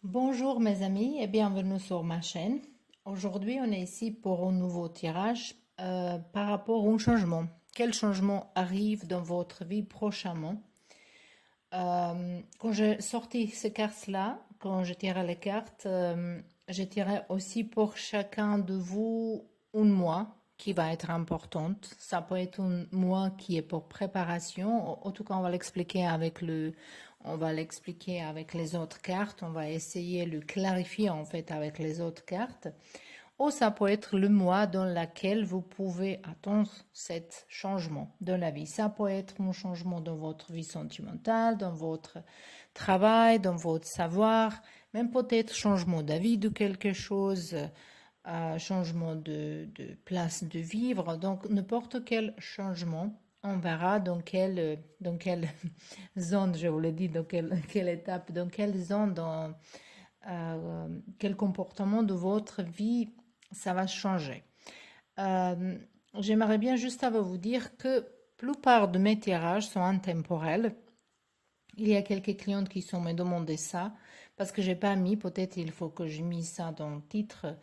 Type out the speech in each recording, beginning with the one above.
Bonjour mes amis et bienvenue sur ma chaîne. Aujourd'hui, on est ici pour un nouveau tirage par rapport au changement. Quel changement arrive dans votre vie prochainement? Quand j'ai sorti ces cartes-là, quand je tirais les cartes, je tirais aussi pour chacun de vous un mois qui va être importante. Ça peut être un mois qui est pour préparation. En tout cas, on va l'expliquer avec les autres cartes. On va essayer de le clarifier en fait avec les autres cartes. Ou ça peut être le mois dans lequel vous pouvez attendre cet changement de la vie. Ça peut être un changement dans votre vie sentimentale, dans votre travail, dans votre savoir, même peut-être changement d'avis de quelque chose, changement de place de vivre. Donc n'importe quel changement, on verra dans quelle zone, je vous le dis, dans quelle étape, dans quelle zone, dans quel comportement de votre vie ça va changer. Euh, J'aimerais bien juste avant vous dire que la plupart de mes tirages sont intemporels. Il y a quelques clientes qui sont me demandé ça parce que j'ai pas mis, peut-être il faut que je mette ça dans le titre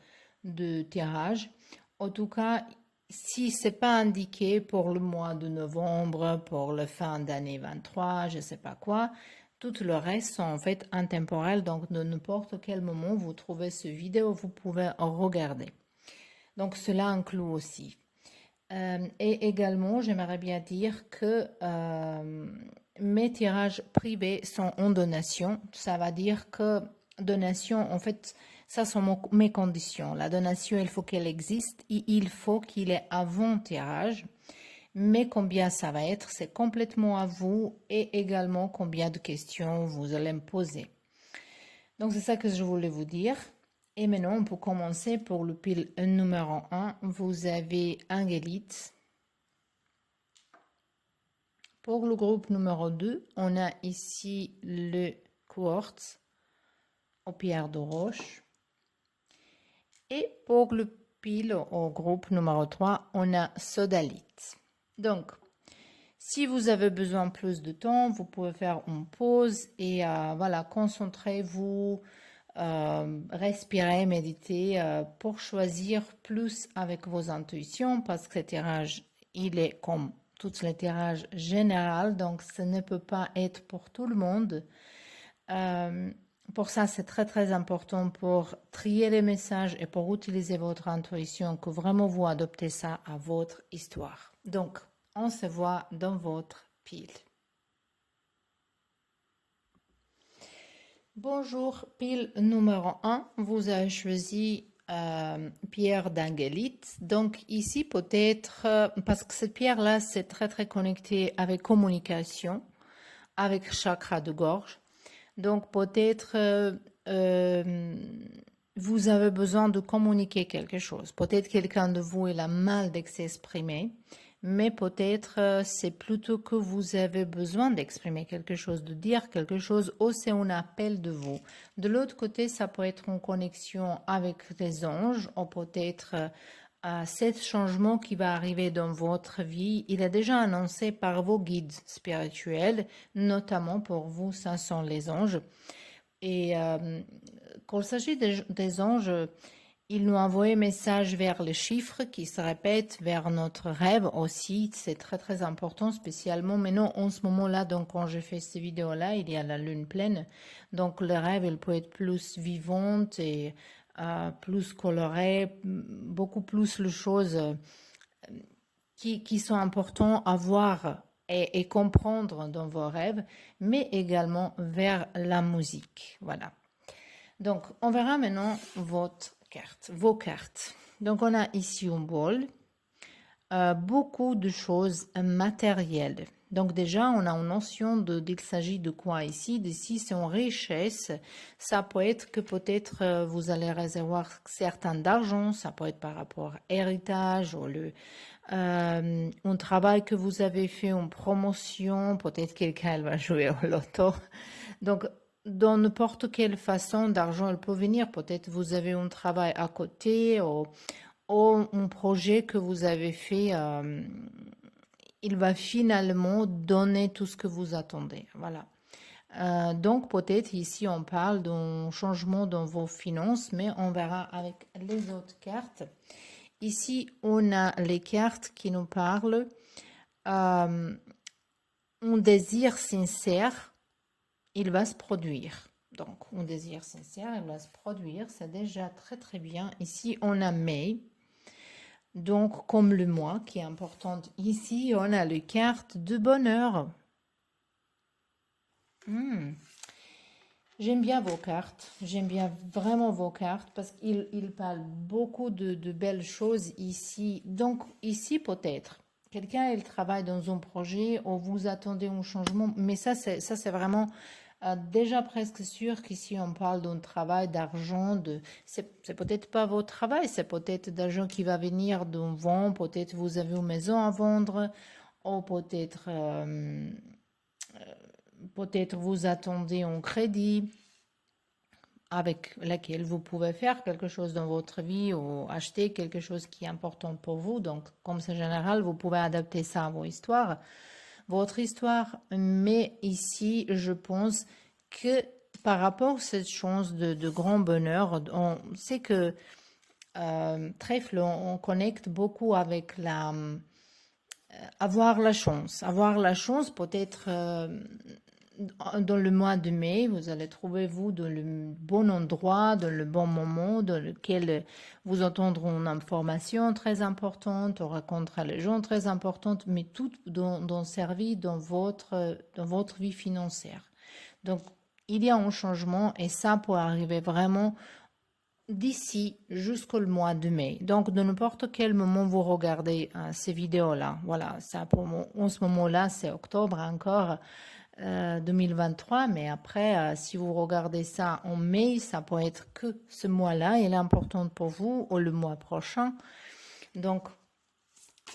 de tirage. En tout cas, si c'est pas indiqué pour le mois de novembre, pour le fin d'année 23, je sais pas quoi, tout le reste sont en fait intemporels. Donc, de n'importe quel moment vous trouvez ce vidéo, vous pouvez en regarder. Donc, cela inclut aussi. Et également, j'aimerais bien dire que mes tirages privés sont en donation. Ça va dire que donation, en fait, ça sont mes conditions. La donation, il faut qu'elle existe et il faut qu'il ait avant tirage. Mais combien ça va être, c'est complètement à vous et également combien de questions vous allez me poser. Donc, c'est ça que je voulais vous dire. Et maintenant, on peut commencer pour le pile numéro un. Vous avez Angélite. Pour le groupe numéro 2, on a ici le quartz aux pierres de roche. Et pour le pile au groupe numéro 3, on a sodalite. Donc, si vous avez besoin plus de temps, vous pouvez faire une pause et voilà, concentrez-vous, respirez, méditez pour choisir plus avec vos intuitions parce que le tirage, il est comme tous les tirages généraux, donc ce ne peut pas être pour tout le monde. Pour ça, c'est très très important pour trier les messages et pour utiliser votre intuition que vraiment vous adoptez ça à votre histoire. Donc, on se voit dans votre pile. Bonjour, pile numéro un. Vous avez choisi pierre d'Angélite. Donc ici peut-être, parce que cette pierre-là, c'est très très connecté avec communication, avec chakra de gorge. Donc peut-être vous avez besoin de communiquer quelque chose. Peut-être quelqu'un de vous il a mal de s'exprimer, mais peut-être c'est plutôt que vous avez besoin d'exprimer quelque chose, de dire quelque chose, ou c'est un appel de vous. De l'autre côté, ça peut être en connexion avec les anges, ou peut-être ce changement qui va arriver dans votre vie, il est déjà annoncé par vos guides spirituels, notamment pour vous, ça sont les anges. Et quand il s'agit des anges, ils nous envoient un message vers les chiffres qui se répètent, vers notre rêve aussi. C'est très très important, spécialement maintenant en ce moment-là. Donc quand je fais ces vidéos-là, il y a la lune pleine. Donc le rêve, il peut être plus vivante et plus coloré, beaucoup plus les choses qui sont importantes à voir et comprendre dans vos rêves, mais également vers la musique. Voilà. Donc, on verra maintenant votre carte, vos cartes. Donc, on a ici un bol, beaucoup de choses matérielles. Donc déjà, on a une notion d'il s'agit de quoi ici. D'ici, c'est une richesse. Ça peut être que peut-être vous allez recevoir certains d'argent. Ça peut être par rapport à héritage ou un travail que vous avez fait, une promotion. Peut-être quelqu'un elle va jouer au loto. Donc, dans n'importe quelle façon d'argent elle peut venir. Peut-être vous avez un travail à côté ou un projet que vous avez fait, il va finalement donner tout ce que vous attendez. Voilà. Donc peut-être ici on parle d'un changement dans vos finances, mais on verra avec les autres cartes. Ici on a les cartes qui nous parlent un désir sincère, il va se produire. Donc un désir sincère, il va se produire, c'est déjà très très bien. Ici on a mai, donc comme le mois qui est important. Ici on a les cartes de bonheur. J'aime bien vos cartes, j'aime bien vraiment vos cartes parce qu'ils parlent beaucoup de belles choses ici. Donc ici peut-être, quelqu'un il travaille dans un projet ou vous attendez un changement, mais ça c'est vraiment déjà presque sûr qu'ici on parle d'un travail d'argent, c'est peut-être pas votre travail, c'est peut-être d'argent qui va venir d'un vent, peut-être vous avez une maison à vendre ou peut-être vous attendez un crédit avec lequel vous pouvez faire quelque chose dans votre vie ou acheter quelque chose qui est important pour vous. Donc, comme c'est général, vous pouvez adapter ça à votre histoire. Mais ici, je pense que par rapport à cette chance de grand bonheur, on sait que trèfle, on connecte beaucoup avec avoir la chance. Avoir la chance peut-être dans le mois de mai, vous allez trouver vous dans le bon endroit, dans le bon moment, dans lequel vous entendrez une information très importante, on rencontrera les gens très importantes, mais tout dans servi dans votre vie financière. Donc, il y a un changement et ça peut arriver vraiment d'ici jusqu'au mois de mai. Donc, de n'importe quel moment vous regardez ces vidéos-là, voilà, ça pour moi, en ce moment-là, c'est octobre encore 2023, mais après, si vous regardez ça en mai, ça peut être que ce mois-là, il est important pour vous, ou le mois prochain. Donc,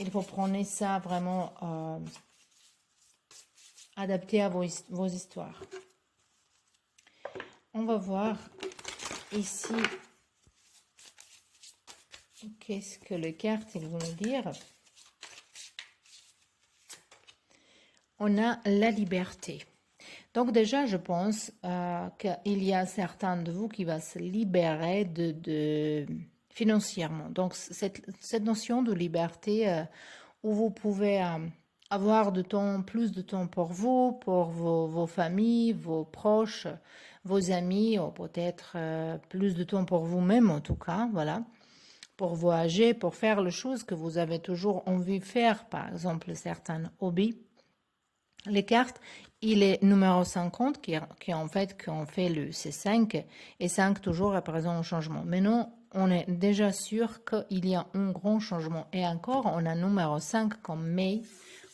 il faut prendre ça vraiment adapté à vos histoires. On va voir ici qu'est-ce que les cartes vont nous dire. On a la liberté. Donc déjà, je pense qu'il y a certains de vous qui vont se libérer financièrement. Donc cette notion de liberté où vous pouvez avoir plus de temps pour vous, pour vos familles, vos proches, vos amis, ou peut-être plus de temps pour vous-même en tout cas, voilà, pour voyager, pour faire les choses que vous avez toujours envie de faire, par exemple certains hobbies. Les cartes, il est numéro 50 qui en fait, qu'on fait le C5 et 5 toujours représente un changement. Maintenant, on est déjà sûr qu'il y a un grand changement. Et encore, on a numéro 5 comme mai,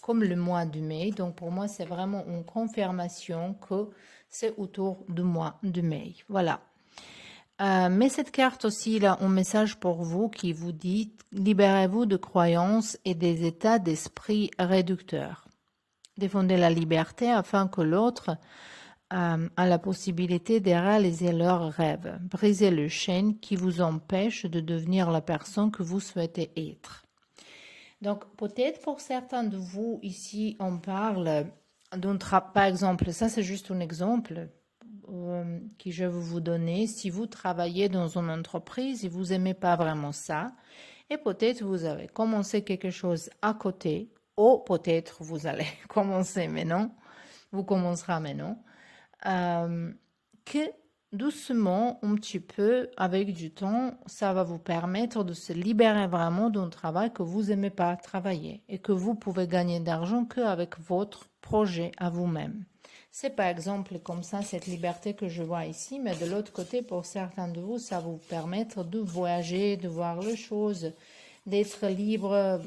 comme le mois de mai. Donc pour moi, c'est vraiment une confirmation que c'est autour du mois de mai. Voilà. Mais cette carte aussi, il a un message pour vous qui vous dit « Libérez-vous de croyances et des états d'esprit réducteurs. Défendez la liberté afin que l'autre a la possibilité de réaliser leurs rêves. Brisez le chaîne qui vous empêche de devenir la personne que vous souhaitez être. » Donc, peut-être pour certains de vous, ici, on parle par exemple, ça c'est juste un exemple que je vais vous donner. Si vous travaillez dans une entreprise et vous n'aimez pas vraiment ça, et peut-être vous avez commencé quelque chose à côté, ou peut-être vous allez commencer maintenant, vous commencerez maintenant, que doucement, un petit peu, avec du temps, ça va vous permettre de se libérer vraiment d'un travail que vous n'aimez pas travailler et que vous pouvez gagner d'argent qu'avec votre projet à vous-même. C'est par exemple comme ça cette liberté que je vois ici, mais de l'autre côté, pour certains de vous, ça va vous permettre de voyager, de voir les choses, d'être libre,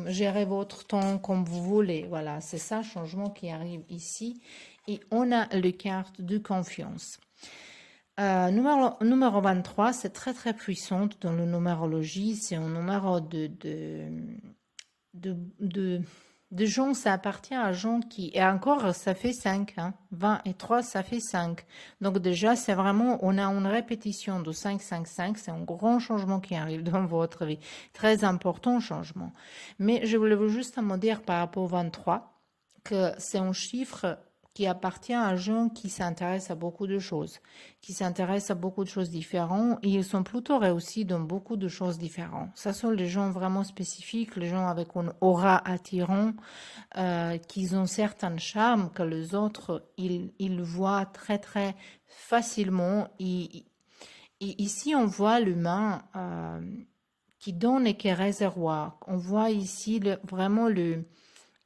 gérer votre temps comme vous voulez. Voilà, c'est ça, changement qui arrive ici. Et on a le carte de confiance. Numéro 23, c'est très très puissant dans la numérologie. C'est un numéro de gens, ça appartient à gens qui... Et encore, ça fait 5. 20 et 3, ça fait 5. Donc déjà, c'est vraiment... On a une répétition de 5, 5, 5. C'est un grand changement qui arrive dans votre vie. Très important changement. Mais je voulais juste vous dire par rapport au 23 que c'est un chiffre qui appartient à gens qui s'intéressent à beaucoup de choses, qui s'intéressent à beaucoup de choses différentes et ils sont plutôt réussis dans beaucoup de choses différentes. Ça sont les gens vraiment spécifiques, les gens avec une aura attirant, qui ont certains charmes que les autres, ils voient très très facilement. Et ici, on voit l'humain qui donne et qui est réservoir. On voit ici vraiment le...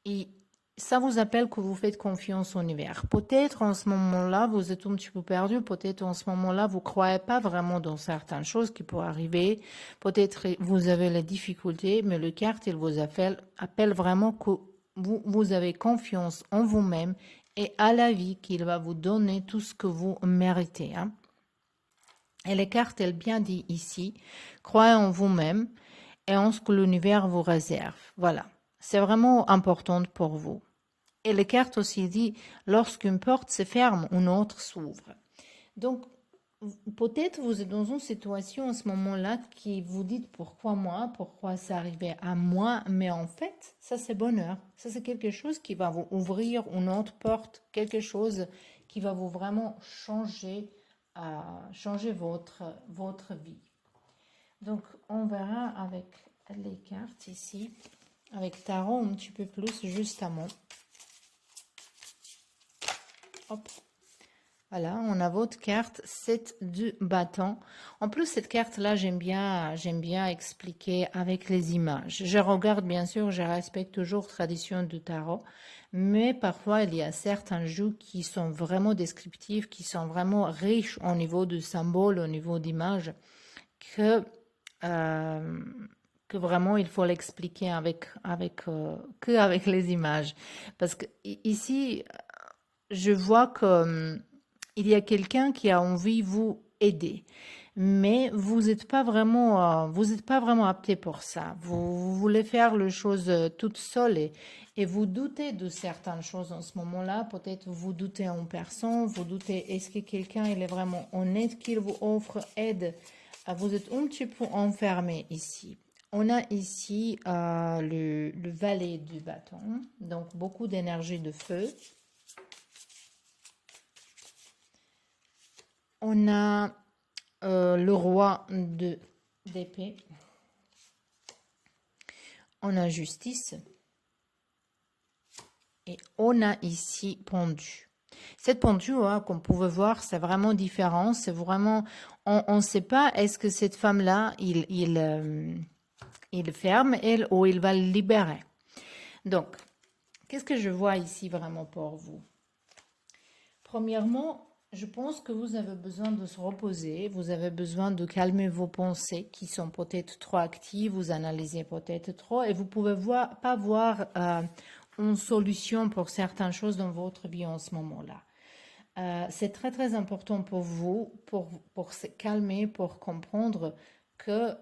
Et ça vous appelle que vous faites confiance au univers. Peut-être en ce moment-là, vous êtes un petit peu perdu. Peut-être en ce moment-là, vous ne croyez pas vraiment dans certaines choses qui pourraient arriver. Peut-être vous avez la difficulté, mais le carte, il vous appelle vraiment que vous avez confiance en vous-même et à la vie qu'il va vous donner tout ce que vous méritez. Hein. Et les cartes, elles bien dit ici, croyez en vous-même et en ce que l'univers vous réserve. Voilà, c'est vraiment important pour vous. Et les cartes aussi dit, lorsqu'une porte se ferme, une autre s'ouvre. Donc, peut-être vous êtes dans une situation en ce moment-là qui vous dites pourquoi moi, pourquoi ça arrivait à moi, mais en fait, ça c'est bonheur. Ça c'est quelque chose qui va vous ouvrir une autre porte, quelque chose qui va vous vraiment changer votre vie. Donc, on verra avec les cartes ici, avec tarot un petit peu plus justement. Hop. Voilà, on a votre carte 7 de bâton. En plus, cette carte-là, j'aime bien expliquer avec les images. Je regarde, bien sûr, je respecte toujours tradition du tarot, mais parfois, il y a certains jeux qui sont vraiment descriptifs, qui sont vraiment riches au niveau de symboles, au niveau d'images, que, euh, que vraiment, il faut l'expliquer que avec les images. Parce que ici, je vois que il y a quelqu'un qui a envie de vous aider, mais vous n'êtes pas vraiment apté pour ça. Vous voulez faire les choses toute seule et vous doutez de certaines choses en ce moment-là. Peut-être vous doutez en personne, vous doutez est-ce que quelqu'un il est vraiment honnête qu'il vous offre aide. Vous êtes un petit peu enfermé ici. On a ici le valet du bâton, donc beaucoup d'énergie de feu. On a le roi d'épée. On a justice. Et on a ici pendu. Cette pendule, hein, qu'on pouvait voir, c'est vraiment différent. C'est vraiment, on ne sait pas, est-ce que cette femme-là, il ferme, elle, ou il va le libérer. Donc, qu'est-ce que je vois ici vraiment pour vous? Premièrement, je pense que vous avez besoin de se reposer, vous avez besoin de calmer vos pensées qui sont peut-être trop actives, vous analysez peut-être trop et vous pouvez pas voir une solution pour certaines choses dans votre vie en ce moment-là. C'est très très important pour vous, pour se calmer, pour comprendre que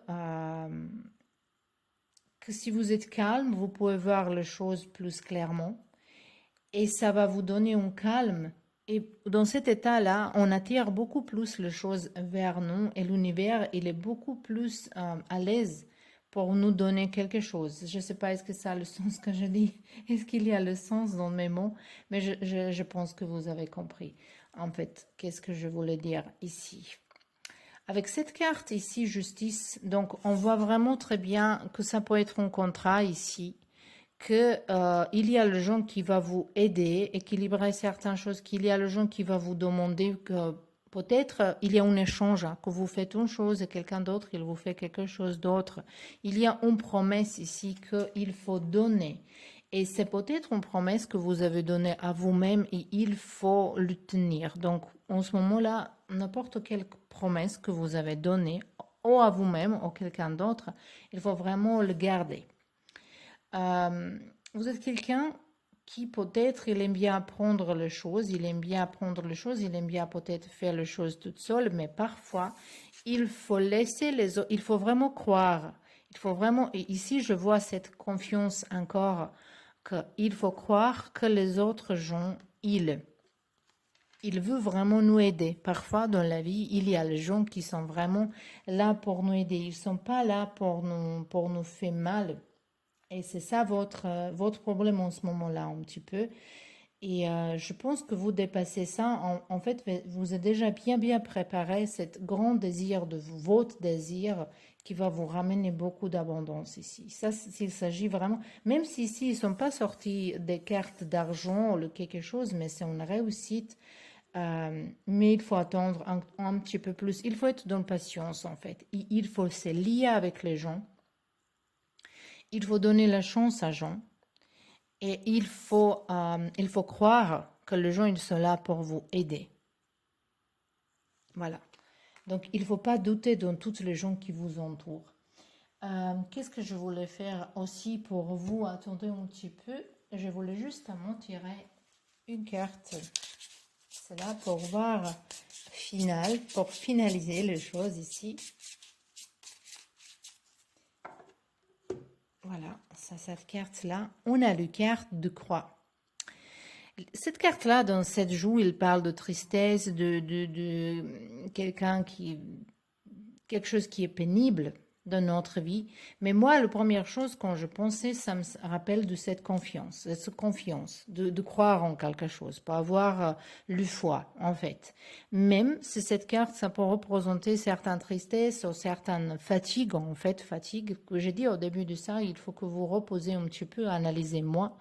si vous êtes calme, vous pouvez voir les choses plus clairement et ça va vous donner un calme. Et dans cet état-là, on attire beaucoup plus les choses vers nous et l'univers, il est beaucoup plus à l'aise pour nous donner quelque chose. Je ne sais pas, est-ce que ça a le sens que je dis? Est-ce qu'il y a le sens dans mes mots? Mais je pense que vous avez compris. En fait, qu'est-ce que je voulais dire ici? Avec cette carte ici, justice, donc on voit vraiment très bien que ça peut être un contrat ici que il y a le gens qui va vous aider, équilibrer certaines choses, qu'il y a le gens qui va vous demander que peut-être il y a un échange, hein, que vous faites une chose et quelqu'un d'autre, il vous fait quelque chose d'autre. Il y a une promesse ici qu'il faut donner. Et c'est peut-être une promesse que vous avez donnée à vous-même et il faut le tenir. Donc, en ce moment-là, n'importe quelle promesse que vous avez donnée, ou à vous-même, ou à quelqu'un d'autre, il faut vraiment le garder. Euh, vous êtes quelqu'un qui peut-être il aime bien apprendre les choses, il aime bien apprendre les choses, il aime bien peut-être faire les choses toute seule, mais parfois il faut laisser les autres, il faut vraiment croire, il faut vraiment, et ici je vois cette confiance encore, qu'il faut croire que les autres gens, il veut vraiment nous aider. Parfois dans la vie, il y a les gens qui sont vraiment là pour nous aider, ils ne sont pas là pour nous faire mal. Et c'est ça votre problème en ce moment-là, un petit peu. Et je pense que vous dépassez ça. En fait, vous êtes déjà bien préparé cette grand désir de votre désir qui va vous ramener beaucoup d'abondance ici. Ça, s'il s'agit vraiment, même si ici ils sont pas sortis des cartes d'argent ou quelque chose, mais c'est une réussite. Mais il faut attendre un petit peu plus. Il faut être dans patience en fait. Il faut se lier avec les gens. Il faut donner la chance à gens. Et il faut croire que les gens ils sont là pour vous aider. Voilà. Donc, il ne faut pas douter dans toutes les gens qui vous entourent. Qu'est-ce que je voulais faire aussi pour vous? Attendez un petit peu. Je voulais justement tirer une carte. C'est là pour voir pour finaliser les choses ici. Voilà, ça, cette carte-là. On a la carte de croix. Cette carte-là, dans cette joue, il parle de tristesse, de quelqu'un quelque chose qui est pénible dans notre vie. Mais moi, la première chose, quand je pensais, ça me rappelle de cette confiance, de croire en quelque chose, pas avoir le foi, en fait. Même si cette carte, ça peut représenter certaines tristesses ou certaines fatigues, en fait, fatigue, que j'ai dit au début de ça, il faut que vous reposez un petit peu, analysez moi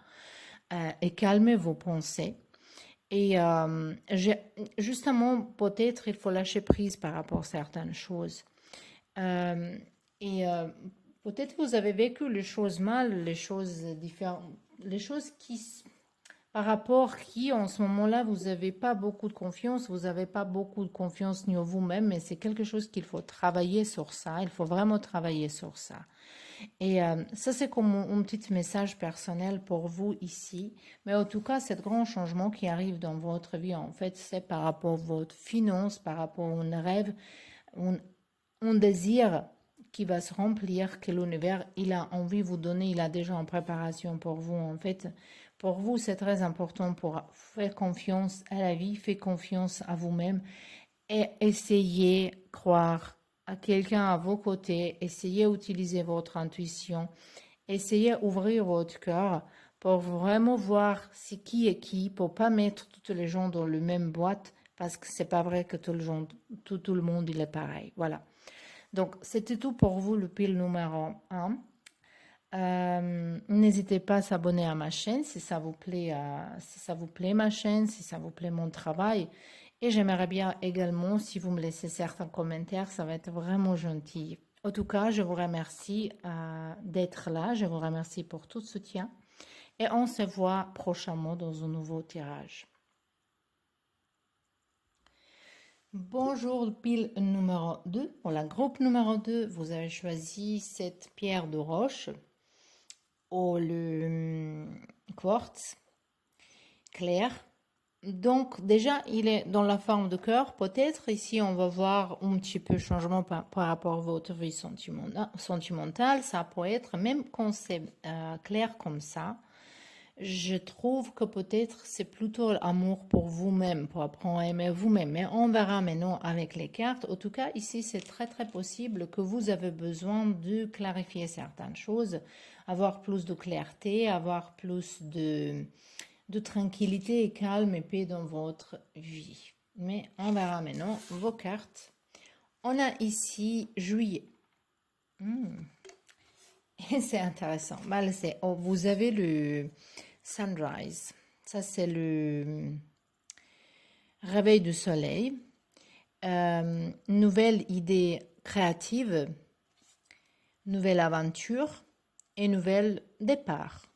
et calmez vos pensées. Et justement, peut-être il faut lâcher prise par rapport à certaines choses. Euh, et peut-être vous avez vécu les choses mal, les choses différentes, les choses par rapport qui, en ce moment-là, vous n'avez pas beaucoup de confiance, vous n'avez pas beaucoup de confiance ni en vous-même, mais c'est quelque chose qu'il faut travailler sur ça, il faut vraiment travailler sur ça. Et ça, c'est comme un petit message personnel pour vous ici. Mais en tout cas, ce grand changement qui arrive dans votre vie, en fait, c'est par rapport à votre finance, par rapport à un rêve, un, un désir qui va se remplir, que l'univers, il a envie de vous donner, il a déjà en préparation pour vous. En fait, pour vous, c'est très important pour faire confiance à la vie, faire confiance à vous-même et essayer de croire à quelqu'un à vos côtés, essayez d'utiliser votre intuition, essayez d'ouvrir votre cœur pour vraiment voir c'est qui est qui, pour pas mettre toutes les gens dans la même boîte, parce que c'est pas vrai que tout le monde il est pareil. Voilà. Donc, c'était tout pour vous, le pile numéro 1. N'hésitez pas à s'abonner à ma chaîne si ça vous plaît, si ça vous plaît ma chaîne, si ça vous plaît mon travail. Et j'aimerais bien également si vous me laissez certains commentaires, ça va être vraiment gentil. En tout cas, je vous remercie d'être là, je vous remercie pour tout soutien et on se voit prochainement dans un nouveau tirage. Bonjour, pile numéro 2. Pour la groupe numéro 2, vous avez choisi cette pierre de roche ou le quartz clair. Donc déjà, il est dans la forme de cœur. Peut-être ici, on va voir un petit peu changement par rapport à votre vie sentimentale. Ça peut être, même quand c'est clair comme ça, je trouve que peut-être c'est plutôt l'amour pour vous-même, pour apprendre à aimer vous-même. Mais on verra maintenant avec les cartes. En tout cas, ici, c'est très possible que vous avez besoin de clarifier certaines choses, avoir plus de clarté, avoir plus de tranquillité et calme et paix dans votre vie. Mais on verra maintenant vos cartes. On a ici juillet. Et c'est intéressant. Vous avez le sunrise. Ça, c'est le réveil du soleil. Nouvelle idée créative, nouvelle aventure et nouvel départ.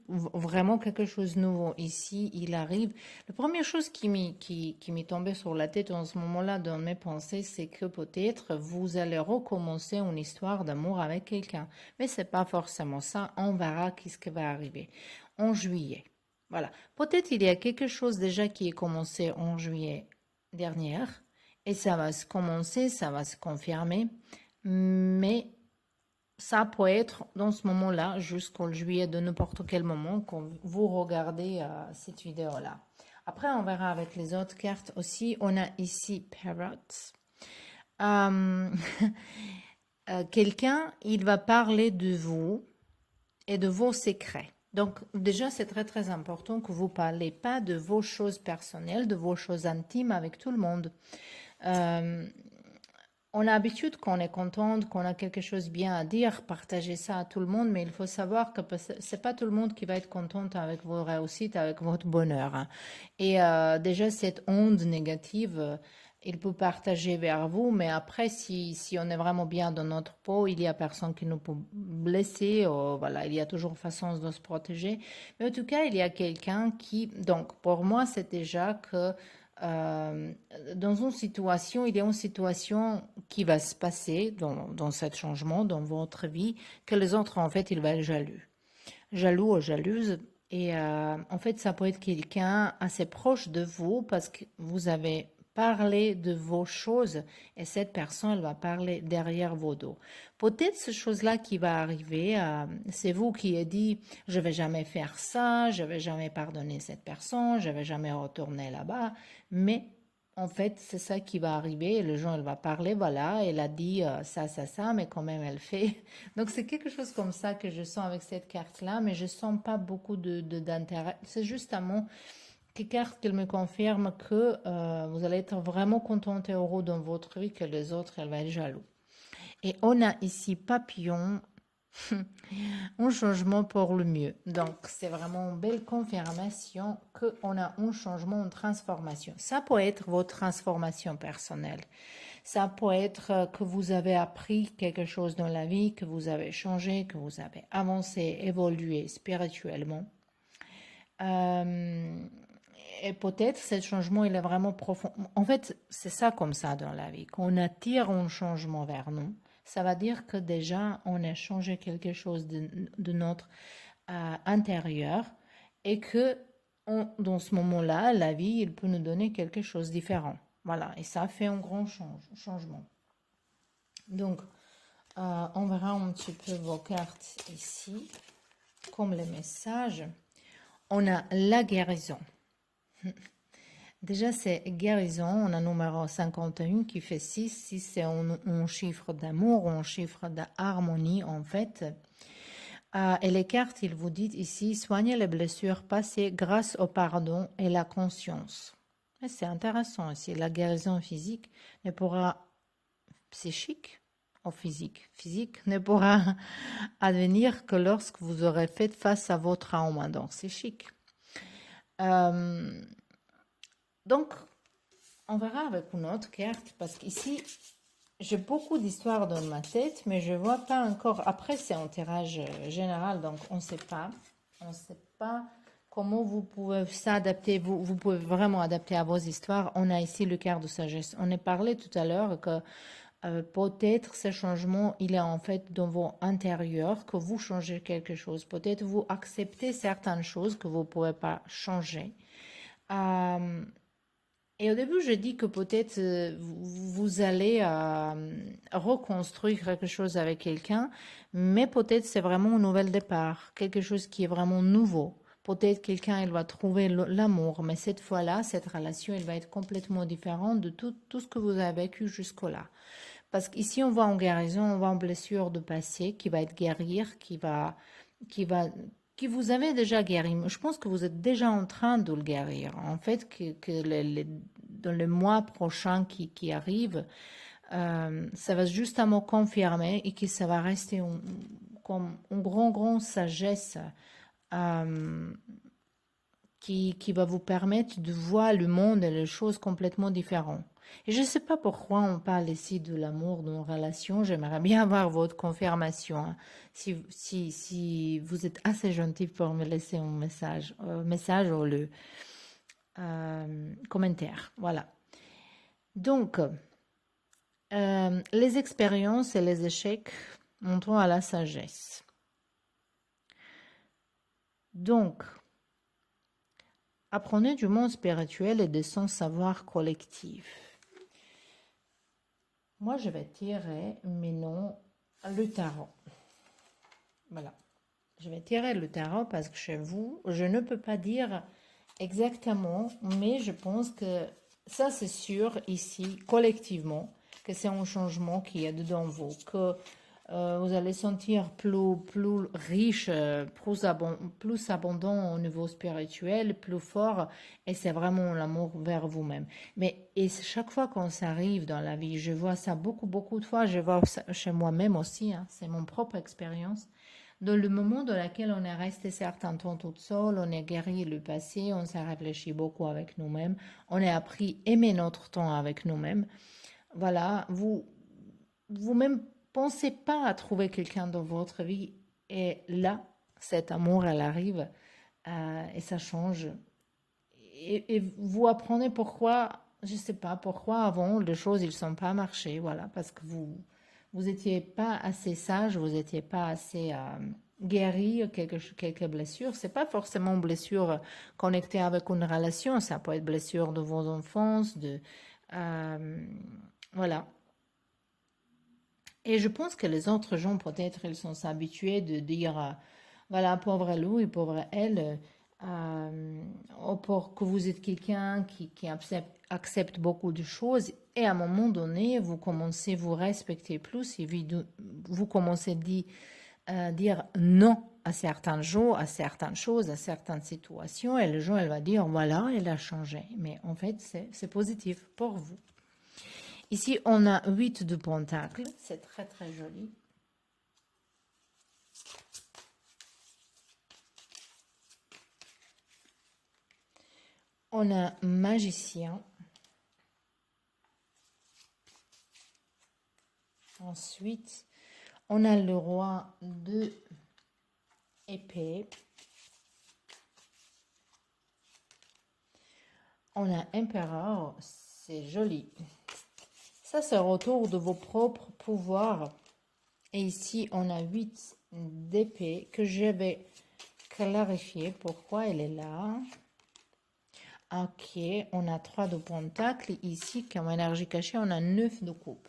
Vraiment quelque chose de nouveau ici, il arrive. La première chose qui m'est tombée sur la tête en ce moment-là dans mes pensées, c'est que peut-être vous allez recommencer une histoire d'amour avec quelqu'un. Mais c'est pas forcément ça. On verra qu'est-ce qui va arriver en juillet. Voilà. Peut-être il y a quelque chose déjà qui est commencé en juillet dernier et ça va se commencer, ça va se confirmer. Mais ça peut être dans ce moment-là jusqu'au juillet de n'importe quel moment quand vous regardez cette vidéo-là. Après, on verra avec les autres cartes aussi. On a ici Parrot. Quelqu'un, il va parler de vous et de vos secrets. Donc, déjà, c'est très, très important que vous parlez pas de vos choses personnelles, de vos choses intimes avec tout le monde. Euh, on a l'habitude qu'on est contente, qu'on a quelque chose bien à dire, partager ça à tout le monde, mais il faut savoir que c'est pas tout le monde qui va être contente avec vos réussites, avec votre bonheur, hein. Et déjà, cette onde négative, il peut partager vers vous, mais après, si on est vraiment bien dans notre peau, il y a personne qui nous peut blesser, voilà, il y a toujours façon de se protéger. Mais en tout cas, il y a quelqu'un qui, donc, pour moi, c'est déjà que euh, dans une situation, il y a une situation qui va se passer dans ce changement, dans votre vie, que les autres, en fait, ils vont être jaloux. Jaloux ou jalouse. Et en fait, ça peut être quelqu'un assez proche de vous parce que vous avez parlé de vos choses et cette personne, elle va parler derrière vos dos. Peut-être ce chose-là qui va arriver, c'est vous qui avez dit, je vais jamais faire ça, je vais jamais pardonner cette personne, je vais jamais retourner là-bas, mais en fait, c'est ça qui va arriver et le gens, elle va parler, voilà, elle a dit ça, mais quand même, elle fait. Donc, c'est quelque chose comme ça que je sens avec cette carte-là, mais je sens pas beaucoup d'intérêt. C'est justement que carte qu'elle me confirme que vous allez être vraiment content et heureux dans votre vie, que les autres, elles vont être jaloux. Et on a ici papillon, un changement pour le mieux. Donc, c'est vraiment une belle confirmation qu'on a un changement, une transformation. Ça peut être votre transformation personnelle. Ça peut être que vous avez appris quelque chose dans la vie, que vous avez changé, que vous avez avancé, évolué spirituellement. Euh, et peut-être ce changement, il est vraiment profond. En fait, c'est ça comme ça dans la vie, qu'on attire un changement vers nous. Ça veut dire que déjà, on a changé quelque chose de notre intérieur et que dans ce moment-là, la vie, il peut nous donner quelque chose de différent. Voilà, et ça fait un grand changement. Donc, on verra un petit peu vos cartes ici, comme les messages. On a la guérison. Déjà, c'est guérison. On a numéro 51 qui fait 6. 6, c'est un chiffre d'amour, un chiffre d'harmonie, en fait. Et les cartes, ils vous disent ici, soignez les blessures passées grâce au pardon et la conscience. Et c'est intéressant aussi. La guérison physique ne pourra, psychique ou physique ne pourra advenir que lorsque vous aurez fait face à votre trauma, donc psychique. Donc, on verra avec une autre carte parce qu'ici, j'ai beaucoup d'histoires dans ma tête, mais je ne vois pas encore. Après, c'est un tirage général, donc on ne sait pas. On ne sait pas comment vous pouvez s'adapter. Vous pouvez vraiment adapter à vos histoires. On a ici le carte de sagesse. On a parlé tout à l'heure que peut-être ce changement, il est en fait dans vos intérieurs, que vous changez quelque chose. Peut-être vous acceptez certaines choses que vous ne pouvez pas changer. Et au début, je dis que peut-être vous allez reconstruire quelque chose avec quelqu'un, mais peut-être c'est vraiment un nouvel départ, quelque chose qui est vraiment nouveau. Peut-être quelqu'un, il va trouver l'amour, mais cette fois-là, cette relation, elle va être complètement différente de tout ce que vous avez vécu jusque-là. Parce qu'ici, on voit en guérison, on voit en blessure de passé qui va être guérir, qui va, qui vous avez déjà guéri. Je pense que vous êtes déjà en train de le guérir. En fait, dans le mois prochain qui arrive, ça va justement confirmer et que ça va rester comme une grande sagesse euh, qui va vous permettre de voir le monde et les choses complètement différentes. Et je ne sais pas pourquoi on parle ici de l'amour dans nos relations. J'aimerais bien avoir votre confirmation, hein. Si vous êtes assez gentil pour me laisser un message ou le commentaire. Voilà. Donc, les expériences et les échecs montrent à la sagesse. Donc, apprenez du monde spirituel et de son savoir collectif. Moi, je vais tirer maintenant le tarot. Voilà. Je vais tirer le tarot parce que chez vous, je ne peux pas dire exactement, mais je pense que ça, c'est sûr ici, collectivement, que c'est un changement qui est dedans vous, que Vous allez sentir plus riche, plus abondant au niveau spirituel, plus fort, et c'est vraiment l'amour vers vous-même. Mais et chaque fois qu'on s'arrive dans la vie, je vois ça beaucoup de fois, je vois ça chez moi-même aussi, hein, c'est mon propre expérience. Dans le moment dans lequel on est resté certain temps toute seule, on a guéri le passé, on s'est réfléchi beaucoup avec nous-mêmes, on a appris à aimer notre temps avec nous-mêmes. Voilà, vous-même pensez pas à trouver quelqu'un dans votre vie et là, cet amour, elle arrive et ça change. Et vous apprenez pourquoi, je sais pas pourquoi avant les choses ils sont pas marché, voilà, parce que vous étiez pas assez sage, vous étiez pas assez guéri, quelques blessures. C'est pas forcément blessure connectée avec une relation, ça peut être blessure de vos enfances, euh, voilà. Et je pense que les autres gens, peut-être, ils sont habitués de dire, voilà, pauvre Louis, pauvre elle, oh, pour que vous êtes quelqu'un qui accepte beaucoup de choses, et à un moment donné, vous commencez à vous respecter plus, et vous commencez à dire non à certains jours, à certaines choses, à certaines situations, et le jour, elle va dire, voilà, elle a changé. Mais en fait, c'est positif pour vous. Ici, on a 8 de pentacles. C'est très, très joli. On a magicien. Ensuite, on a le roi de épée. On a empereur. C'est joli. Ça, c'est retour de vos propres pouvoirs. Et ici, on a 8 d'épée que je vais clarifier pourquoi elle est là. Ok, on a 3 de pentacle. Ici, comme énergie cachée, on a 9 de coupe.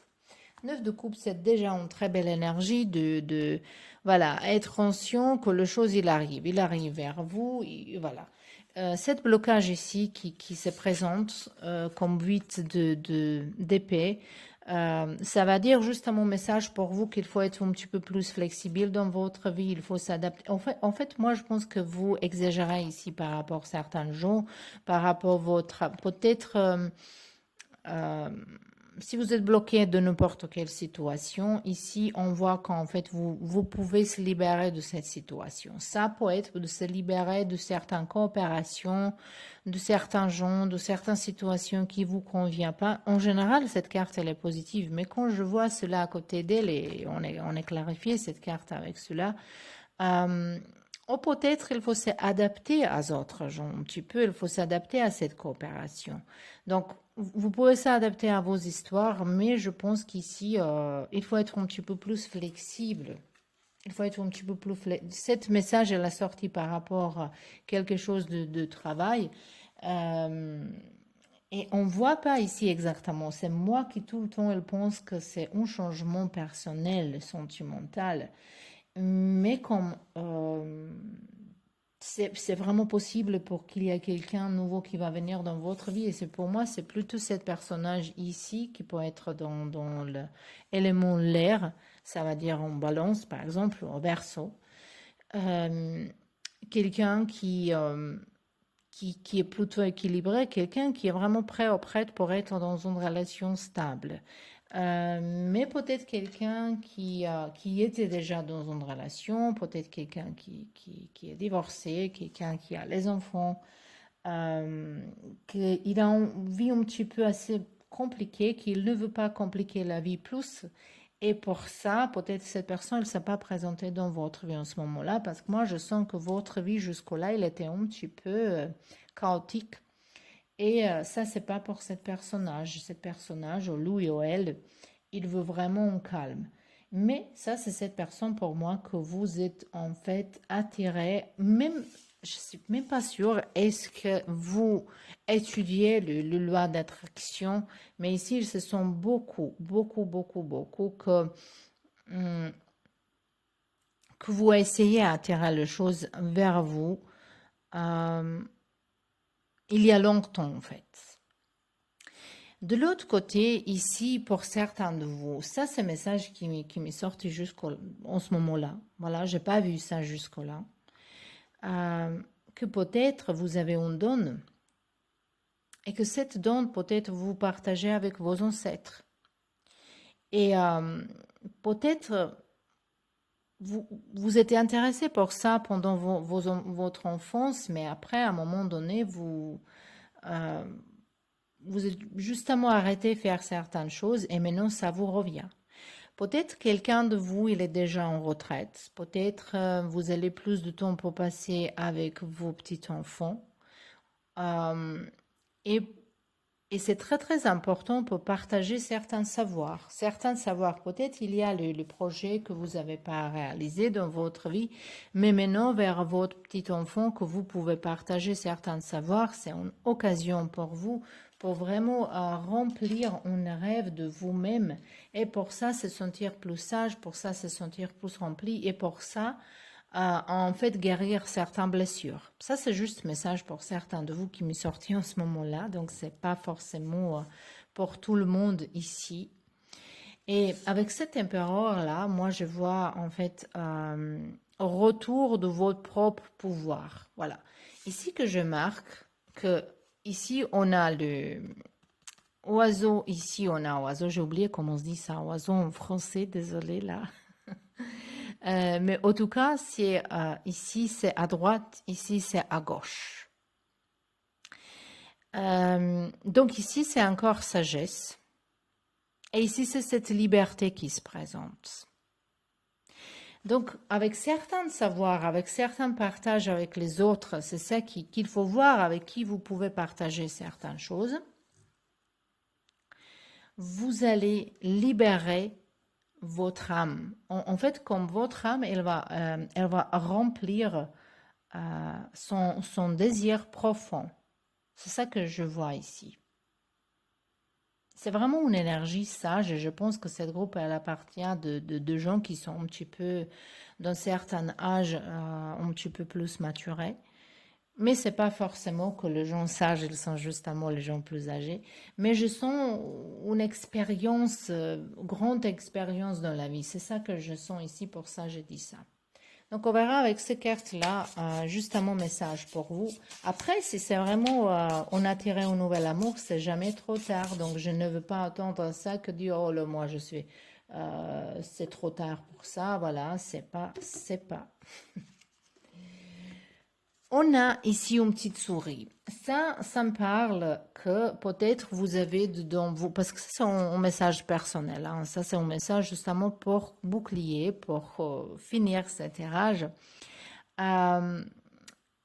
9 de coupe, c'est déjà une très belle énergie voilà, être conscient que le chose, il arrive vers vous, voilà. Cette blocage ici qui se présente comme 8 d'épée, ça va dire juste à mon message pour vous qu'il faut être un petit peu plus flexible dans votre vie, il faut s'adapter. En fait, moi, je pense que vous exagérez ici par rapport à certains gens, par rapport à votre, peut-être, euh, si vous êtes bloqué de n'importe quelle situation, ici, on voit qu'en fait, vous pouvez se libérer de cette situation. Ça peut être de se libérer de certaines coopérations, de certains gens, de certaines situations qui vous conviennent pas. En général, cette carte, elle est positive, mais quand je vois cela à côté d'elle, et on est clarifié cette carte avec cela, ou peut-être il faut s'adapter à autres gens un petit peu, il faut s'adapter à cette coopération. Donc, vous pouvez s'adapter à vos histoires, mais je pense qu'ici, il faut être un petit peu plus flexible. Il faut être un petit peu plus flexible. Cet message, elle a sorti par rapport à quelque chose de travail. Euh, et on ne voit pas ici exactement. C'est moi qui tout le temps, elle pense que c'est un changement personnel, sentimental. Mais comme c'est vraiment possible pour qu'il y ait quelqu'un nouveau qui va venir dans votre vie. Et c'est pour moi, c'est plutôt cet personnage ici qui peut être dans l'élément l'air. Ça va dire en balance, par exemple, au verso. Euh, quelqu'un qui est plutôt équilibré, quelqu'un qui est vraiment prêt ou prête pour être dans une relation stable. Mais peut-être quelqu'un qui était déjà dans une relation, peut-être quelqu'un qui est divorcé, quelqu'un qui a les enfants, euh, qu'il a une vie un petit peu assez compliquée, qu'il ne veut pas compliquer la vie plus. Et pour ça, peut-être cette personne ne s'est pas présentée dans votre vie en ce moment-là, parce que moi, je sens que votre vie jusqu'au-là, elle était un petit peu chaotique. Et ça, c'est pas pour cette personnage. Cette personnage, lui ou elle, il veut vraiment un calme. Mais ça, c'est cette personne pour moi que vous êtes en fait attiré. Même, je suis même pas sûre. Est-ce que vous étudiez le loi d'attraction? Mais ici, ils se sont beaucoup hum, que vous essayez d'attirer les choses vers vous. euh, il y a longtemps en fait. De l'autre côté, ici, pour certains de vous, ça c'est un message qui m'est sorti jusqu'en ce moment-là. Voilà, j'ai pas vu ça jusque-là. Que peut-être vous avez une donne et que cette donne peut-être vous partagez avec vos ancêtres. Et peut-être vous êtes intéressé pour ça pendant votre enfance, mais après, à un moment donné, euh, vous êtes justement arrêté de faire certaines choses et maintenant ça vous revient. Peut-être quelqu'un de vous, il est déjà en retraite. Peut-être vous allez plus de temps pour passer avec vos petits-enfants. Euh, et Et c'est très très important pour partager certains savoirs. Certains savoirs, peut-être il y a le projet que vous n'avez pas réalisé dans votre vie, mais maintenant vers votre petit enfant que vous pouvez partager certains savoirs, c'est une occasion pour vous pour vraiment remplir un rêve de vous-même. Et pour ça, se sentir plus sage, pour ça, se sentir plus rempli, et pour ça, en fait guérir certaines blessures. Ça, c'est juste un message pour certains de vous qui m'est sorti en ce moment-là, donc c'est pas forcément pour tout le monde ici. Et avec cet empereur-là, moi, je vois en fait retour de votre propre pouvoir. Voilà. Ici que je marque que ici on a le oiseau, ici on a oiseau, j'ai oublié comment on se dit ça, oiseau en français, désolé là. Mais en tout cas, c'est ici c'est à droite, ici c'est à gauche. Donc ici c'est encore sagesse. Et ici c'est cette liberté qui se présente. Donc avec certains savoirs, avec certains partages avec les autres, c'est ça qu'il faut voir avec qui vous pouvez partager certaines choses. Vous allez libérer votre âme. En fait, comme votre âme, elle va remplir son désir profond. C'est ça que je vois ici. C'est vraiment une énergie sage et je pense que cette groupe, elle appartient de gens qui sont un petit peu, d'un certain âge, un petit peu plus maturés. Mais c'est pas forcément que les gens sages, ils sont justement les gens plus âgés. Mais je sens une expérience, grande expérience dans la vie. C'est ça que je sens ici, pour ça je dis ça. Donc on verra avec ces cartes-là, justement message pour vous. Après, si c'est vraiment, on a tiré un nouvel amour, c'est jamais trop tard. Donc je ne veux pas attendre ça que dire, oh là, moi je suis, c'est trop tard pour ça. Voilà, c'est pas. On a ici une petite souris. Ça me parle que peut-être vous avez dedans vous, parce que c'est un message personnel, hein. Ça, c'est un message justement pour bouclier, pour finir cet tirage. Euh,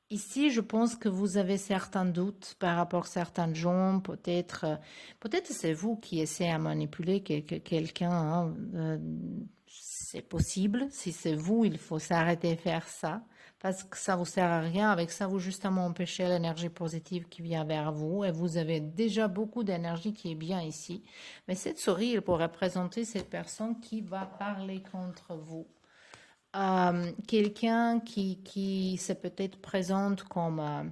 Ici, je pense que vous avez certains doutes par rapport à certains gens. Peut-être c'est vous qui essayez à manipuler quelqu'un, hein. C'est possible. Si c'est vous, il faut s'arrêter de faire ça parce que ça vous sert à rien. Avec ça, vous justement empêchez l'énergie positive qui vient vers vous et vous avez déjà beaucoup d'énergie qui est bien ici. Mais cette souris, elle pourrait représenter cette personne qui va parler contre vous. Quelqu'un qui se peut-être présente comme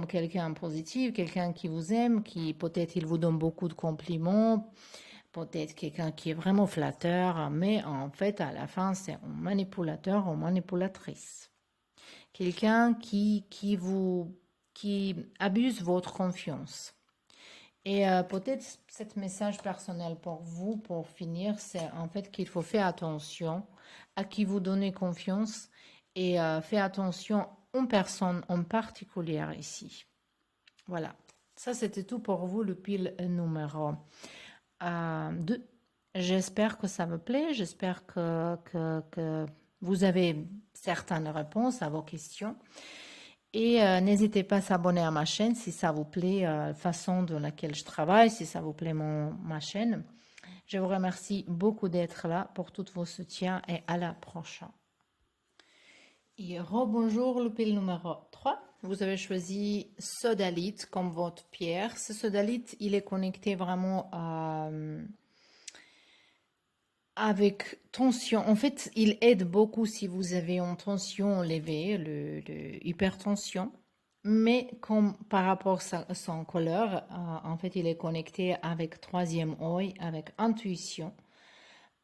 quelqu'un positif, quelqu'un qui vous aime, qui peut-être il vous donne beaucoup de compliments, peut-être quelqu'un qui est vraiment flatteur, mais en fait à la fin c'est un manipulateur ou manipulatrice. Quelqu'un qui abuse votre confiance. Et peut-être cet message personnel pour vous, pour finir, c'est en fait qu'il faut faire attention à qui vous donnez confiance et faire attention aux personnes en particulier ici. Voilà, ça c'était tout pour vous, le pile numéro 2. J'espère que ça vous plaît, j'espère que vous avez certaines réponses à vos questions. Et n'hésitez pas à s'abonner à ma chaîne si ça vous plaît, la façon dans laquelle je travaille, si ça vous plaît ma chaîne. Je vous remercie beaucoup d'être là pour tous vos soutiens et à la prochaine. Et rebonjour le pile numéro 3. Vous avez choisi sodalite comme votre pierre. Ce sodalite, il est connecté vraiment avec tension. En fait, il aide beaucoup si vous avez une tension élevée, le hypertension. Mais comme par rapport à son couleur, en fait, il est connecté avec troisième œil, avec intuition.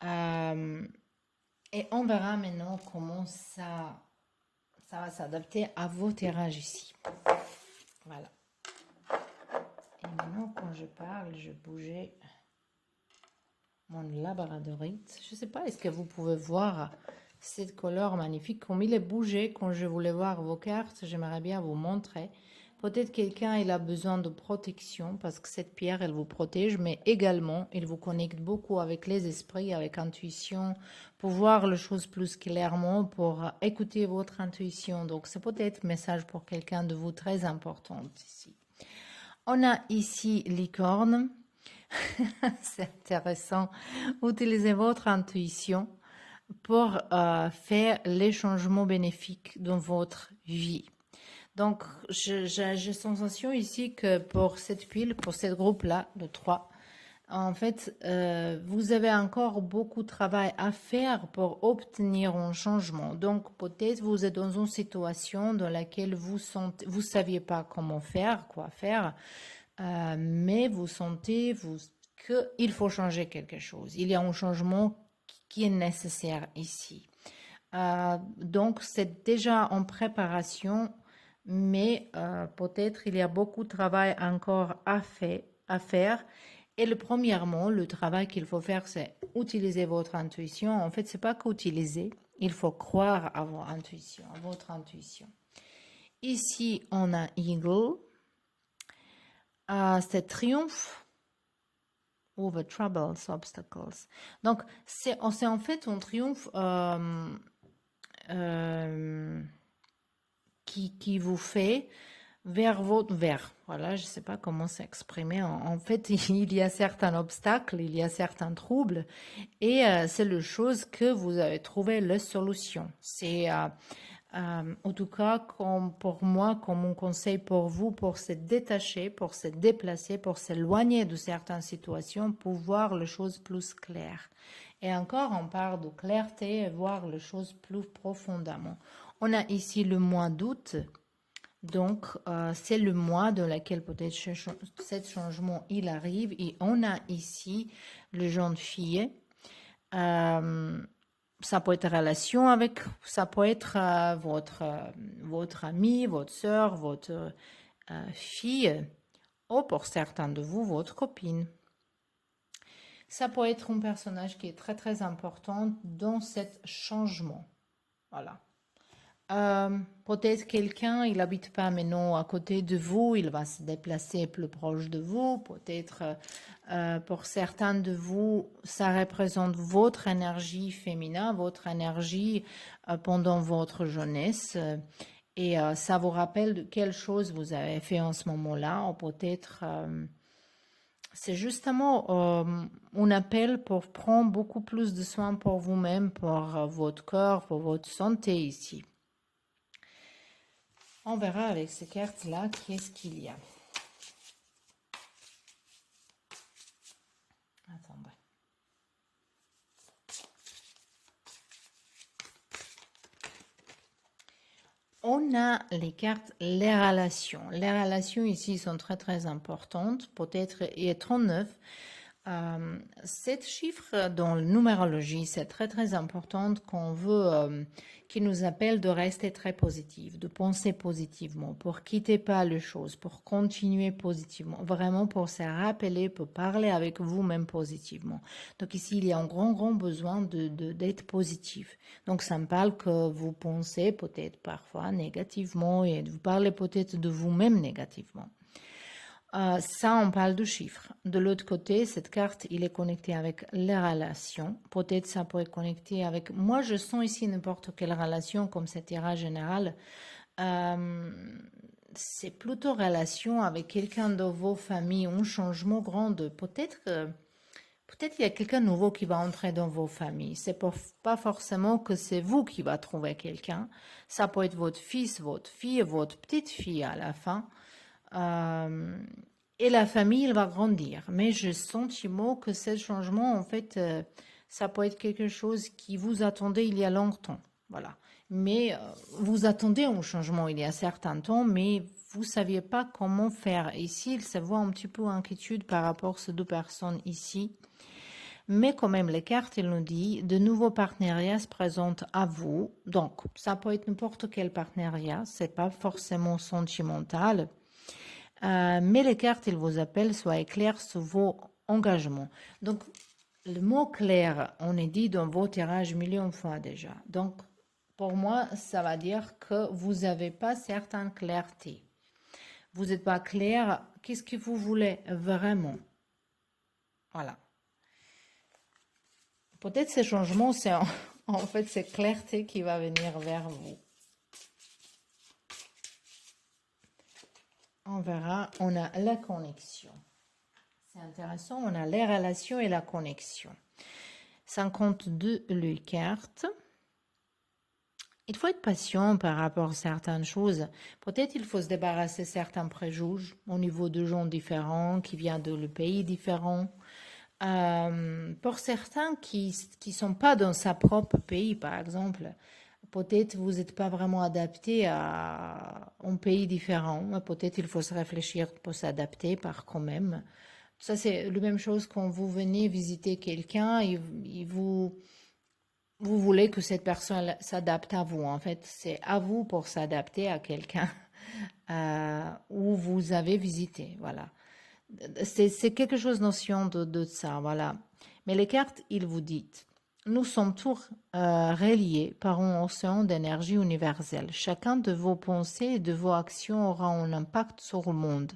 Euh, et on verra maintenant comment ça va s'adapter à vos tirages ici. Voilà. Et maintenant, quand je parle, je bougeais mon labradorite. Je ne sais pas, est-ce que vous pouvez voir cette couleur magnifique, comme il est bougé quand je voulais voir vos cartes, j'aimerais bien vous montrer. Peut-être quelqu'un il a besoin de protection parce que cette pierre elle vous protège, mais également il vous connecte beaucoup avec les esprits, avec intuition, pour voir les choses plus clairement, pour écouter votre intuition. Donc c'est peut-être un message pour quelqu'un de vous très important ici. On a ici licorne. C'est intéressant. Utilisez votre intuition pour faire les changements bénéfiques dans votre vie. Donc, j'ai sensation ici que pour cette pile, pour ce groupe-là, de 3, en fait, vous avez encore beaucoup de travail à faire pour obtenir un changement. Donc, peut-être vous êtes dans une situation dans laquelle vous saviez pas comment faire, quoi faire, mais vous sentez qu'il faut changer quelque chose. Il y a un changement qui est nécessaire ici. Donc, c'est déjà en préparation, mais peut-être il y a beaucoup de travail encore à faire. Et premièrement, le travail qu'il faut faire, c'est utiliser votre intuition. En fait, c'est pas qu'utiliser, il faut croire à votre intuition, Ici, on a Eagle. C'est triomphe over troubles, obstacles. Donc, c'est en fait un triomphe qui vous fait vers votre voilà, je ne sais pas comment s'exprimer. En fait, il y a certains obstacles, il y a certains troubles, et c'est la chose que vous avez trouvé la solution. C'est en tout cas, pour moi, comme mon conseil pour vous, pour se détacher, pour se déplacer, pour s'éloigner de certaines situations, pour voir les choses plus claires. Et encore, on parle de clarté et voir les choses plus profondément. On a ici le mois d'août. Donc, c'est le mois dans lequel peut-être ce changement il arrive. Et on a ici le jeune fille. Ça peut être relation avec, ça peut être votre ami, votre soeur, votre fille, ou pour certains de vous, votre copine. Ça peut être un personnage qui est très très important dans ce changement. Voilà. Peut-être quelqu'un, il n'habite pas maintenant à côté de vous, il va se déplacer plus proche de vous. Peut-être pour certains de vous, ça représente votre énergie féminin, votre énergie pendant votre jeunesse. Et ça vous rappelle de quelle chose vous avez fait en ce moment-là. Ou peut-être c'est justement un appel pour prendre beaucoup plus de soin pour vous-même, pour votre corps, pour votre santé ici. On verra avec ces cartes-là qu'est-ce qu'il y a. Attendez. On a les cartes, les relations. Les relations ici sont très très importantes. Peut-être il y a 39. Cet chiffre dans la numérologie, c'est très très important qu'on veut, qui nous appelle de rester très positif, de penser positivement, pour quitter pas les choses, pour continuer positivement, vraiment pour se rappeler, pour parler avec vous-même positivement. Donc ici, il y a un grand besoin d'être positif. Donc ça me parle que vous pensez peut-être parfois négativement et vous parlez peut-être de vous-même négativement. Ça, on parle de chiffres. De l'autre côté, cette carte, il est connecté avec les relations. Peut-être ça peut être connecté avec... Moi, je sens ici n'importe quelle relation, comme c'est tirage général. C'est plutôt relation avec quelqu'un de vos familles, un changement grand. Peut-être il y a quelqu'un de nouveau qui va entrer dans vos familles. C'est pas forcément que c'est vous qui va trouver quelqu'un. Ça peut être votre fils, votre fille, votre petite fille à la fin. Et la famille, elle va grandir. Mais j'ai le sentiment que ce changement, en fait, ça peut être quelque chose qui vous attendait il y a longtemps. Voilà. Mais vous attendez un changement il y a certain temps, mais vous ne saviez pas comment faire. Ici, il se voit un petit peu inquiétude par rapport à ces deux personnes ici. Mais quand même, les cartes, il nous dit, de nouveaux partenariats se présentent à vous. Donc, ça peut être n'importe quel partenariat, c'est pas forcément sentimental. Mais les cartes, ils vous appellent, soyez clairs sur vos engagements. Donc, le mot clair, on est dit dans vos tirages millions de fois déjà. Donc, pour moi, ça va dire que vous n'avez pas certaine clarté. Vous n'êtes pas clair, qu'est-ce que vous voulez vraiment? Voilà. Peut-être ces changements, c'est en fait cette clarté qui va venir vers vous. On verra, on a la connexion. C'est intéressant, on a les relations et la connexion. 52 les cartes. Il faut être patient par rapport à certaines choses. Peut-être il faut se débarrasser de certains préjugés au niveau de gens différents, qui viennent de le pays différent. Pour certains qui sont pas dans sa propre pays, par exemple, peut-être vous n'êtes pas vraiment adapté à un pays différent. Peut-être il faut se réfléchir pour s'adapter par quand même. Ça, c'est la même chose quand vous venez visiter quelqu'un et vous voulez que cette personne s'adapte à vous. En fait, c'est à vous pour s'adapter à quelqu'un où vous avez visité. Voilà. C'est quelque chose notion de ça. Voilà. Mais les cartes, ils vous disent, nous sommes tous reliés par un océan d'énergie universelle. Chacun de vos pensées et de vos actions aura un impact sur le monde.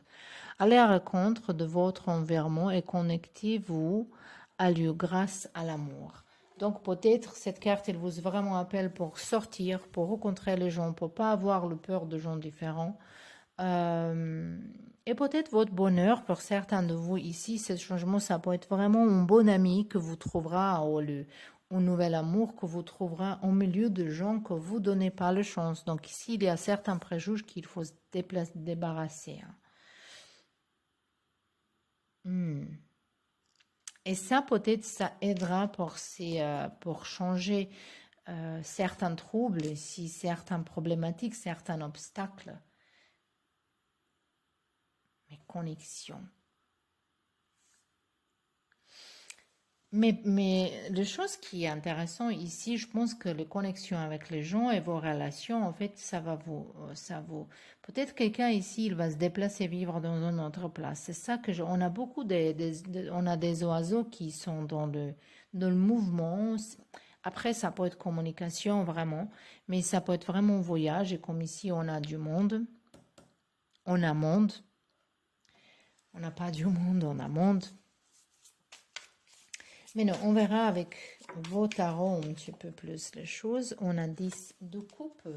Allez à la rencontre de votre environnement et connectez-vous à lui grâce à l'amour. Donc peut-être cette carte, elle vous vraiment appelle pour sortir, pour rencontrer les gens, pour pas avoir le peur de gens différents. Et peut-être votre bonheur pour certains de vous ici, ce changement, ça peut être vraiment un bon ami que vous trouverez au nouvel amour que vous trouverez au milieu de gens que vous donnez pas le chance. Donc ici, il y a certains préjugés qu'il faut se débarrasser. Hmm. Et ça, peut-être, ça aidera pour changer certains troubles, si certaines problématiques, certains obstacles. Mais connexion. Mais la chose qui est intéressante ici, je pense que les connexions avec les gens et vos relations, en fait, peut-être quelqu'un ici, il va se déplacer vivre dans une autre place. C'est ça que on a beaucoup on a des oiseaux qui sont dans le mouvement. Après, ça peut être communication vraiment, mais ça peut être vraiment voyage. Et comme ici, on a du monde, on a monde, on n'a pas du monde, on a monde. Mais non, on verra avec vos tarots un petit peu plus les choses. On a 10 de coupe.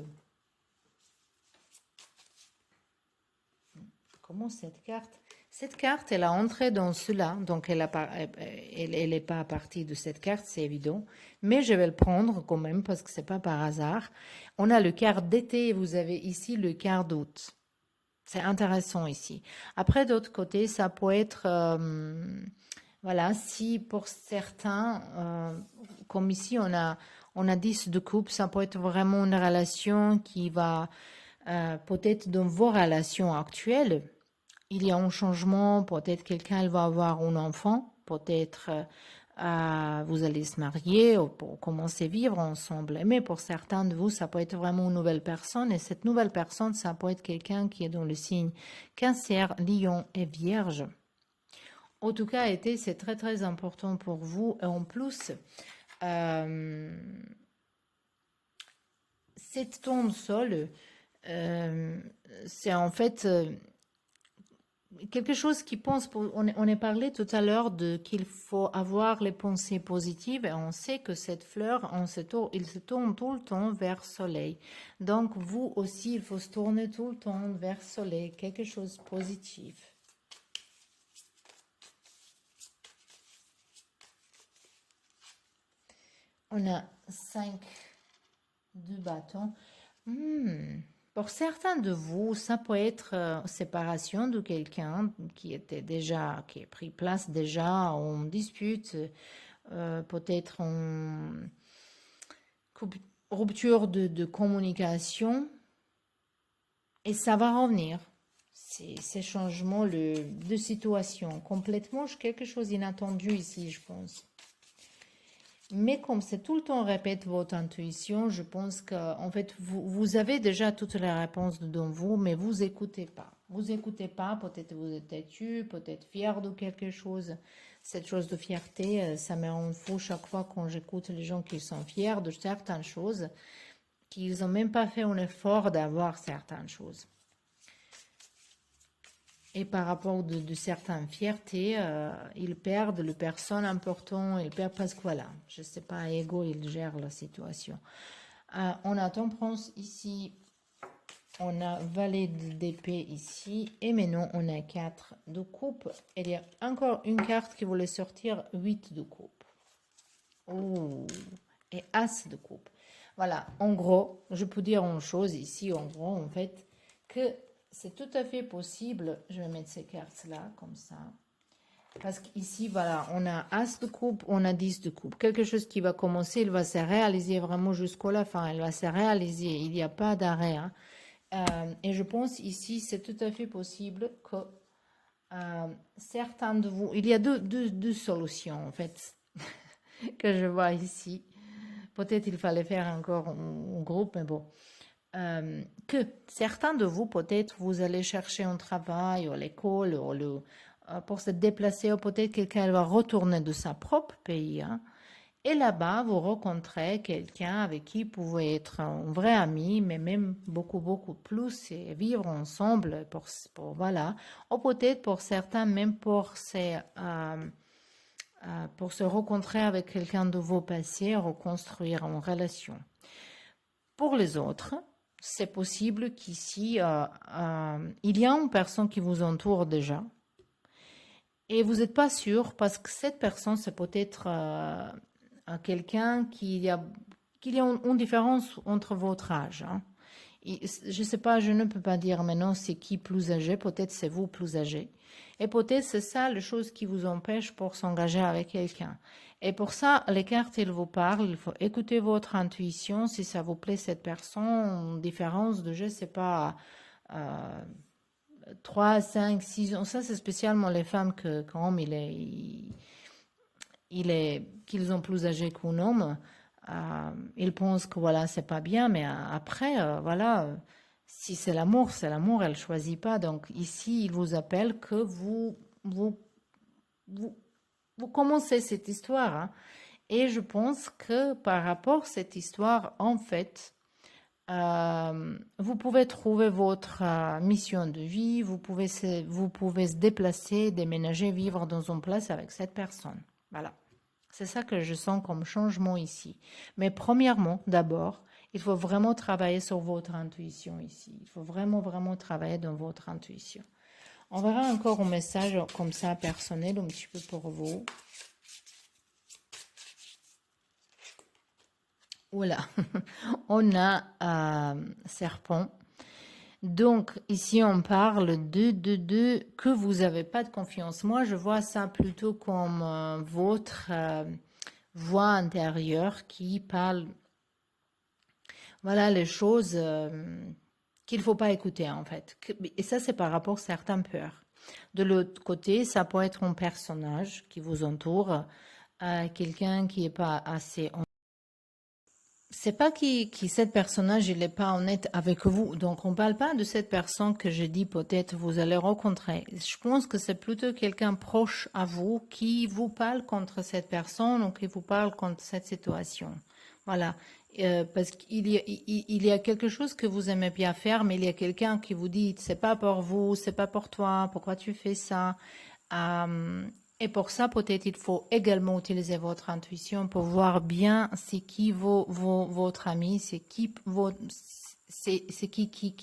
Comment cette carte? Cette carte, elle a entré dans cela, donc elle n'est pas partie de cette carte, c'est évident. Mais je vais le prendre quand même parce que c'est pas par hasard. On a le quart d'été et vous avez ici le quart d'août. C'est intéressant ici. Après, d'autre côté, ça peut être... voilà, si pour certains, comme ici on a 10 de coupe, ça peut être vraiment une relation qui va, peut-être dans vos relations actuelles, il y a un changement, peut-être quelqu'un elle va avoir un enfant, peut-être vous allez se marier ou pour commencer à vivre ensemble. Mais pour certains de vous, ça peut être vraiment une nouvelle personne et cette nouvelle personne, ça peut être quelqu'un qui est dans le signe Cancer, Lion et Vierge. En tout cas, été, c'est très très important pour vous. Et en plus, euh, cette tombe sol, c'est en fait quelque chose qui pense, on est parlé tout à l'heure de qu'il faut avoir les pensées positives et on sait que cette fleur, il se tourne tout le temps vers le soleil. Donc vous aussi, il faut se tourner tout le temps vers le soleil, quelque chose de positif. On a 5 de bâtons. Pour certains de vous, ça peut être séparation de quelqu'un qui a pris place déjà en dispute, peut-être en rupture de communication, et ça va revenir. ces changements de situation. Complètement quelque chose d'inattendu ici, je pense. Mais comme c'est tout le temps répète votre intuition, je pense que en fait vous avez déjà toutes les réponses dedans vous, mais vous écoutez pas. Vous écoutez pas, peut-être vous êtes têtu, peut-être fier de quelque chose. Cette chose de fierté, ça me rend fou chaque fois quand j'écoute les gens qui sont fiers de certaines choses, qu'ils n'ont même pas fait un effort d'avoir certaines choses. Et par rapport de certaines fiertés, ils perdent le personne important, ils perdent parce que voilà, je sais pas, ego, il gère la situation. On a temperance ici, on a valet d'épée ici, et maintenant on a 4 de coupe. Il y a encore une carte qui voulait sortir, 8 de coupe. Oh, et as de coupe. Voilà, en gros, je peux dire une chose ici, en gros, en fait, que c'est tout à fait possible. Je vais mettre ces cartes-là, comme ça. Parce qu'ici, voilà, on a as de coupe, on a 10 de coupe. Quelque chose qui va commencer, il va se réaliser vraiment jusqu'à la fin. Il va se réaliser, il n'y a pas d'arrêt. Hein. Et je pense ici, c'est tout à fait possible que certains de vous... Il y a deux solutions, en fait, que je vois ici. Peut-être il fallait faire encore un groupe, mais bon. Que certains de vous, peut-être, vous allez chercher un travail ou à l'école ou pour se déplacer, ou peut-être quelqu'un va retourner de sa propre pays. Hein, et là-bas, vous rencontrez quelqu'un avec qui vous pouvez être un vrai ami, mais même beaucoup, beaucoup plus, et vivre ensemble voilà. Ou peut-être pour certains, même pour se rencontrer avec quelqu'un de vos passés, reconstruire une relation. Pour les autres, c'est possible qu'ici, il y a une personne qui vous entoure déjà et vous n'êtes pas sûr parce que cette personne, c'est peut-être quelqu'un qu'il y a une différence entre votre âge. Hein. Je ne sais pas, je ne peux pas dire maintenant c'est qui plus âgé, peut-être c'est vous plus âgé. Et peut-être c'est ça la chose qui vous empêche pour s'engager avec quelqu'un. Et pour ça, les cartes, elles vous parlent, il faut écouter votre intuition, si ça vous plaît cette personne, différence de, je ne sais pas, 3, 5, 6 ans. Ça, c'est spécialement les femmes que quand homme, qu'ils ont plus âgé qu'un homme. Ils pensent que voilà, c'est pas bien, mais après, voilà, si c'est l'amour, elle choisit pas. Donc ici, il vous appelle que vous, vous commencez cette histoire. Hein. Et je pense que par rapport à cette histoire, en fait, vous pouvez trouver votre mission de vie, vous pouvez se déplacer, déménager, vivre dans une place avec cette personne. Voilà. C'est ça que je sens comme changement ici. Mais premièrement, d'abord, il faut vraiment travailler sur votre intuition ici. Il faut vraiment, vraiment travailler dans votre intuition. On verra encore un message comme ça personnel, un petit peu pour vous. Voilà, on a serpent. Donc, ici, on parle de que vous n'avez pas de confiance. Moi, je vois ça plutôt comme votre voix intérieure qui parle, voilà, les choses qu'il ne faut pas écouter, en fait. Et ça, c'est par rapport à certaines peurs. De l'autre côté, ça peut être un personnage qui vous entoure, quelqu'un qui n'est pas assez c'est pas qui cette personnage il n'est pas honnête avec vous. Donc on parle pas de cette personne que je dis peut-être vous allez rencontrer. Je pense que c'est plutôt quelqu'un proche à vous qui vous parle contre cette personne ou qui vous parle contre cette situation. Voilà. Parce qu'il il y a quelque chose que vous aimez bien faire, mais il y a quelqu'un qui vous dit c'est pas pour vous, c'est pas pour toi, pourquoi tu fais ça? Et pour ça, peut-être il faut également utiliser votre intuition pour voir bien c'est qui votre ami, c'est qui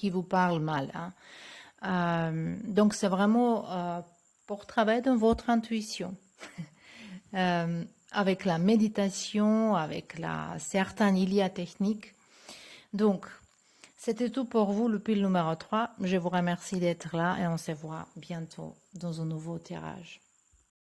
vous parle mal. Hein. Donc c'est vraiment pour travailler dans votre intuition. Avec la méditation, avec la certaine Ilia technique. Donc, c'était tout pour vous, le pile numéro 3. Je vous remercie d'être là et on se voit bientôt dans un nouveau tirage.